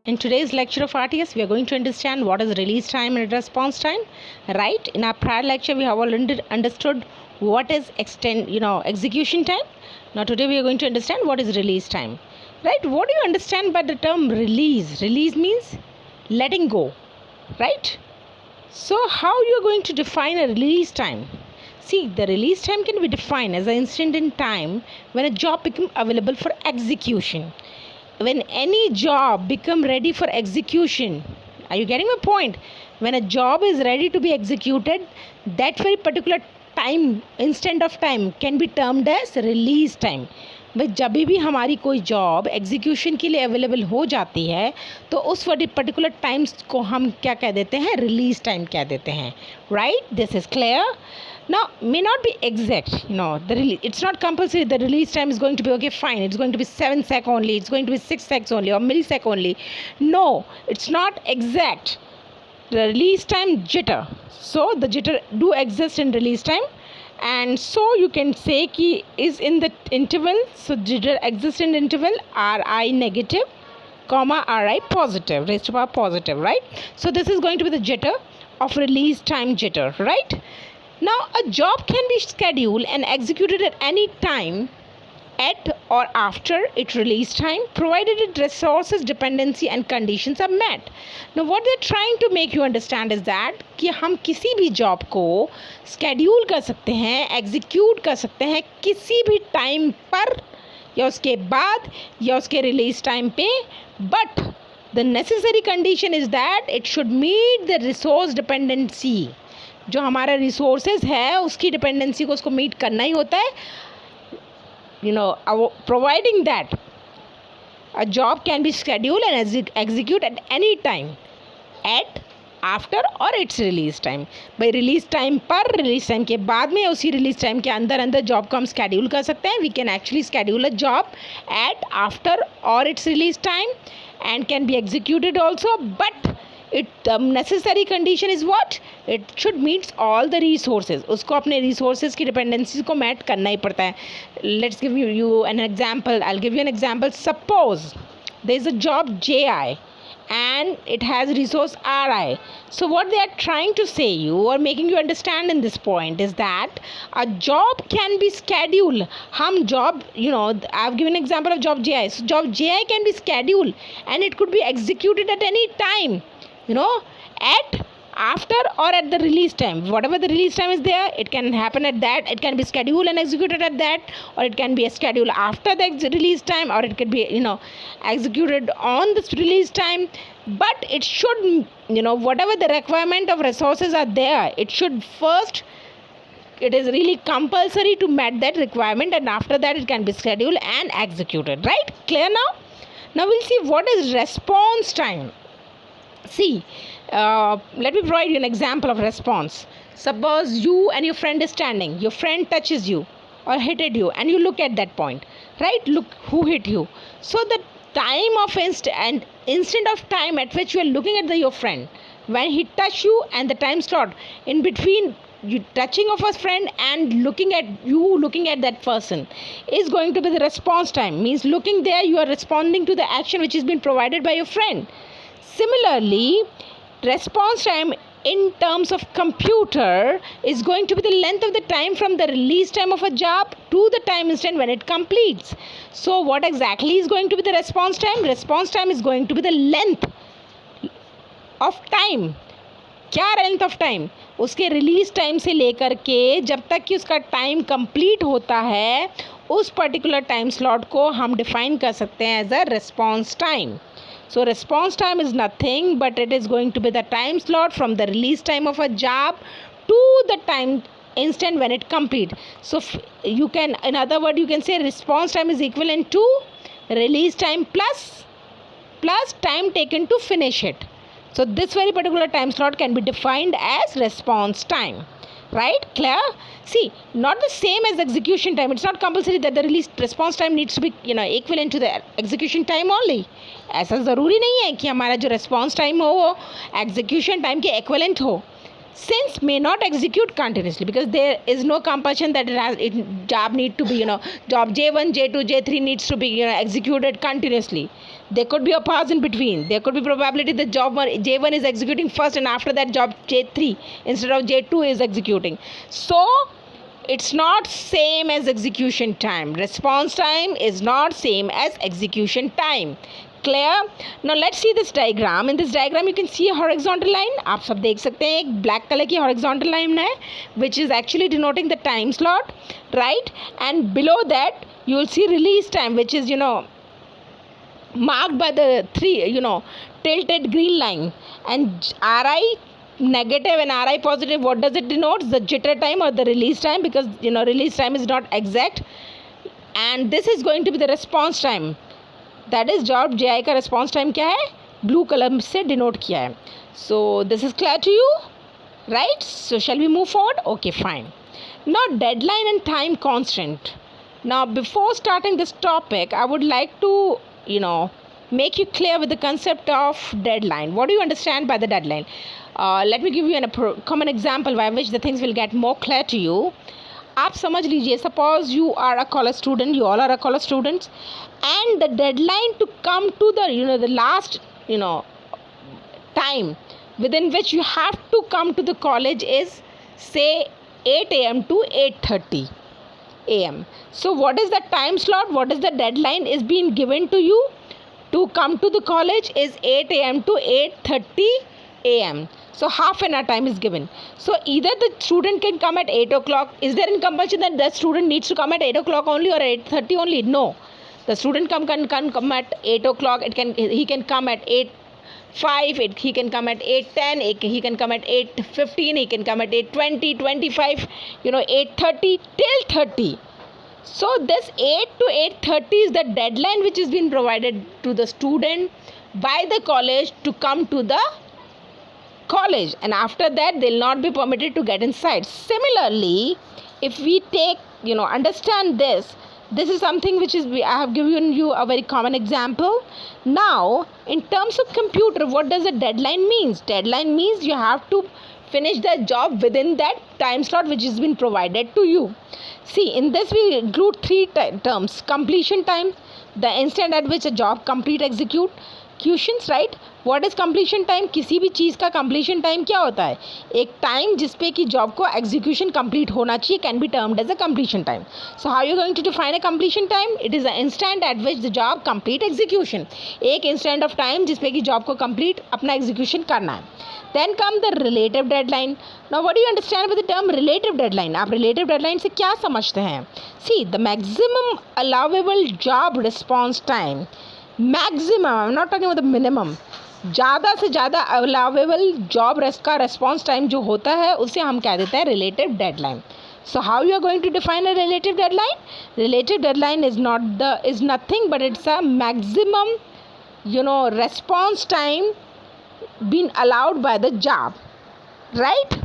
In today's lecture of RTS, we are going to understand what is release time and response time. Right? In our prior lecture, we have already understood what is execution time. Now today we are going to understand what is release time. Right? What do you understand by the term release? Release means letting go. Right? So how you are going to define a release time? See, the release time can be defined as an instant in time when a job becomes available for execution. When any job become ready for execution. Are you getting my point? When a job is ready to be executed, that very particular time, instant of time can be termed as release time. भाई जब भी हमारी कोई job execution के लिए available हो जाती है तो उस पर्टिकुलर टाइम्स को हम क्या कह देते हैं, रिलीज टाइम कह देते हैं. Right, this is clear. Now, may not be exact, it's not compulsory. The release time is going to be, okay, fine, it's going to be 7 sec only, it's going to be 6 seconds only, or millisec only. No, it's not exact. The release time jitter. So, the jitter do exist in release time. And so, you can say ki is in the interval. So, jitter exists in interval Ri negative, comma Ri positive, raised to power positive, right? So, this is going to be the jitter of release time jitter, right? Now, a job can be scheduled and executed at any time at or after its release time, provided its resources, dependency and conditions are met. Now, what they're trying to make you understand is that कि हम किसी भी job को schedule कर सकते हैं, execute कर सकते हैं किसी भी टाइम पर या उसके बाद या उसके release time पे, but the necessary condition is that it should meet the resource dependency. जो हमारा रिसोर्सेज है उसकी डिपेंडेंसी को उसको मीट करना ही होता है. Providing that a job can be schedule and execute at any time at after और इट्स रिलीज टाइम. भाई रिलीज टाइम पर, रिलीज टाइम के बाद में, उसी रिलीज टाइम के अंदर जॉब को हम स्केड्यूल कर सकते हैं. We can actually schedule a job at after और it's release time and can be executed also, but the necessary condition is what? It should meet all the resources. उसको अपने resources की dependencies को meet करना ही पड़ता है. Let's give you an example. I'll give you an example. Suppose there is a job JI and it has resource RI. So what they are trying to say you or making you understand in this point is that a job can be scheduled. हम job, I've given an example of job JI. So job JI can be scheduled and it could be executed at any time. At, after or at the release time. Whatever the release time is there, it can happen at that. It can be scheduled and executed at that, or it can be scheduled after the release time, or it could be, executed on this release time. But it should, whatever the requirement of resources are there, it should first, it is really compulsory to meet that requirement, and after that it can be scheduled and executed. Right? Clear now? Now we'll see what is response time. See, let me provide you an example of response. Suppose you and your friend is standing. Your friend touches you or hit you and you look at that point. Right? Look who hit you. So the time of instant of time at which you are looking at your friend, when he touched you and the time slot in between you touching of a friend and looking at that person is going to be the response time. Means looking there, you are responding to the action which has been provided by your friend. Similarly, response time in terms of computer is going to be the length of the time from the release time of a job to the time instant when it completes. So what exactly is going to be the response time? Response time is going to be the length of time. क्या length of time? उसके release time से लेकर के जब तक कि उसका time complete होता है, उस पर्टिकुलर टाइम स्लॉट को हम डिफाइन कर सकते हैं as a response time. So response time is nothing but it is going to be the time slot from the release time of a job to the time instant when it complete. So you can, in other words, you can say response time is equivalent to release time plus time taken to finish it. So this very particular time slot can be defined as response time. Right? Clear? See, not the same as execution time. It's not compulsory that the response time needs to be equivalent to the execution time only. ऐसा ज़रूरी नहीं है कि हमारा जो response time हो वो execution time के equivalent हो. since may not execute continuously, because there is no compulsion that job need to be, job J1, J2, J3 needs to be, executed continuously. There could be a pause in between. There could be probability that job J1 is executing first, and after that job J3 instead of J2 is executing. So it's not same as execution time. Response time is not same as execution time. Clear? Now let's see this diagram. In this diagram you can see a horizontal line. आप सब देख सकते हैं एक black color की horizontal line है, which is actually denoting the time slot, right? And below that you will see release time, which is marked by the three tilted green line. And Ri negative and Ri positive, what does it denote? The jitter time or the release time, because release time is not exact. And this is going to be the response time. That is job Ji का response time क्या है? Blue color से denote किया है. So this is clear to you, right? So shall we move forward? Okay, fine. Now deadline and time constant. Now before starting this topic, I would like to make you clear with the concept of deadline. What do you understand by the deadline? Let me give you a common example by which the things will get more clear to you. आप समझ लीजिए, suppose you are a college student, you all are a college students, and the deadline to come to the last time within which you have to come to the college is say 8 a.m. to 8:30 a.m. So what is the time slot? What is the deadline is being given to you to come to the college is 8 a.m. to 8:30 a.m. So half an hour time is given. So either the student can come at 8 o'clock. Is there any compulsion that the student needs to come at 8 o'clock only or 8:30 only? No. The student can come at 8 o'clock. He can come at 8:05. He can come at 8:10. He can come at 8:15. He can come at 8:20, 25. 8:30 till 30. So this 8 to 8:30 is the deadline which has been provided to the student by the college to come to the college, and after that they'll not be permitted to get inside. Similarly, if we take understand this is something which is I have given you a very common example. Now in terms of computer, what does a deadline means? Deadline means you have to finish the job within that time slot which has been provided to you. See, in this we include three terms: completion time, the instant at which a job complete executions, right? What is completion time? किसी भी चीज़ का completion time क्या होता है? एक time जिसपे कि job को execution complete होना चाहिए can be termed as a completion time. So how are you going to define a completion time? It is the instant at which the job complete execution. एक instant of time जिसपे कि job को complete अपना execution करना है. Then come the relative deadline. Now what do you understand by the term relative deadline? आप relative deadline से क्या समझते हैं? See, the maximum allowable job response time. Maximum, I'm not talking about the minimum. ज़्यादा से ज़्यादा allowable job का response time जो होता है उसे हम कह देते हैं relative deadline. So how you are going to define a relative deadline? Relative deadline is nothing but it's a maximum response time been allowed by the job, right?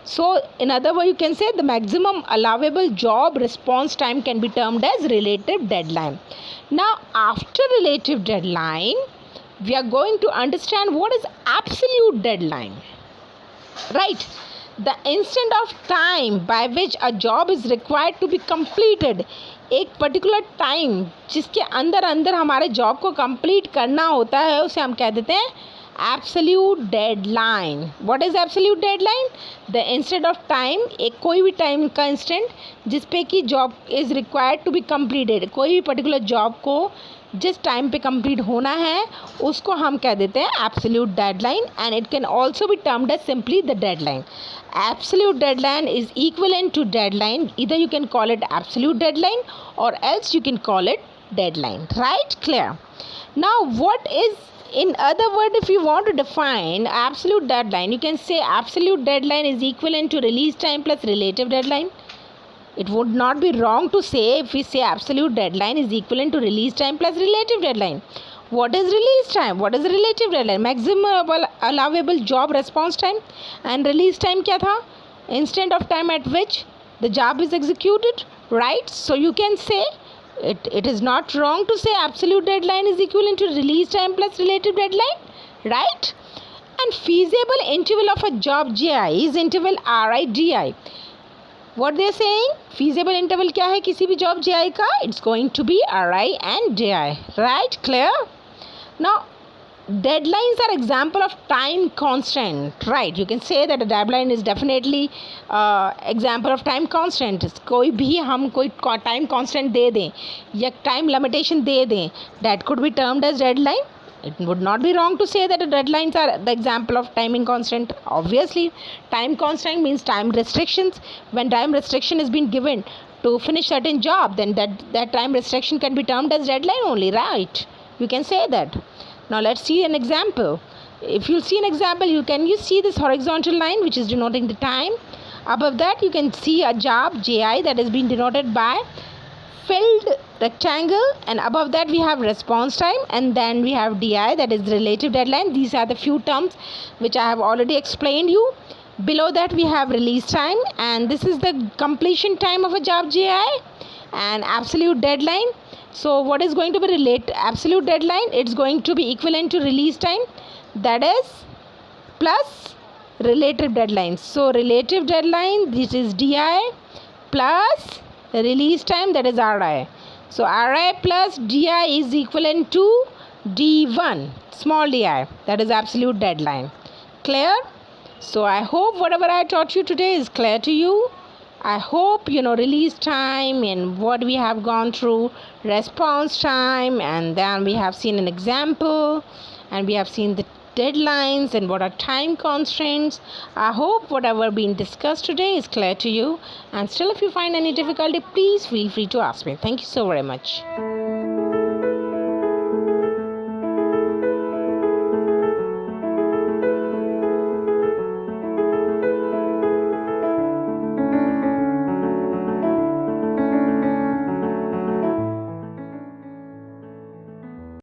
So in other words, you can say the maximum allowable job response time can be termed as relative deadline. Now after relative deadline, we are going to understand what is absolute deadline, right? The instant of time by which a job is required to be completed. एक particular time जिसके अंदर हमारे job को complete करना होता है उसे हम कह देते हैं absolute deadline. What is absolute deadline? The instant of time, एक कोई भी टाइम का इंस्टेंट जिस पे कि job is required to be completed. कोई भी पर्टिकुलर जॉब को जिस टाइम पे कंप्लीट होना है उसको हम कह देते हैं absolute deadline, and it can also be termed as simply the deadline. Absolute deadline is equivalent to deadline. Either you can call it absolute deadline or else you can call it deadline, right? Clear? Now what is, in other words, if you want to define absolute deadline, you can say absolute deadline is equivalent to release time plus relative deadline. It would not be wrong to say if we say absolute deadline is equivalent to release time plus relative deadline. What is release time? What is relative deadline? Maximum allowable job response time, and release time क्या था? Instant of time at which the job is executed, right? So you can say it is not wrong to say absolute deadline is equivalent to release time plus relative deadline, right? And feasible interval of a job GI is interval RI/DI. What they are saying? Feasible interval क्या है किसी भी job GI का? It's going to be RI and DI. Right? Clear? Now, deadlines are example of time constant. Right? You can say that a deadline is definitely example of time constant. कोई भी हम कोई time constant दे दें या time limitation दे दें, that could be termed as deadline. It would not be wrong to say that the deadlines are the example of timing constant. Obviously, time constant means time restrictions. When time restriction is being given to finish certain job, then that time restriction can be termed as deadline only, right? You can say that. Now let's see an example. If you see an example, you see this horizontal line which is denoting the time. Above that, you can see a job JI that has been denoted by filled rectangle, and above that we have response time, and then we have DI, that is relative deadline. These are the few terms which I have already explained you. Below that we have release time, and this is the completion time of a job JI, and absolute deadline. So what is going to be absolute deadline? It's going to be equivalent to release time, that is plus relative deadline. So relative deadline, this is DI plus release time, that is RI. So RI plus DI is equivalent to D1 small di, that is absolute deadline. Clear? So I hope whatever I taught you today is clear to you. I hope release time and what we have gone through, response time, and then we have seen an example, and we have seen the deadlines and what are time constraints. I hope whatever been discussed today is clear to you, and still if you find any difficulty, please feel free to ask me. Thank you so very much.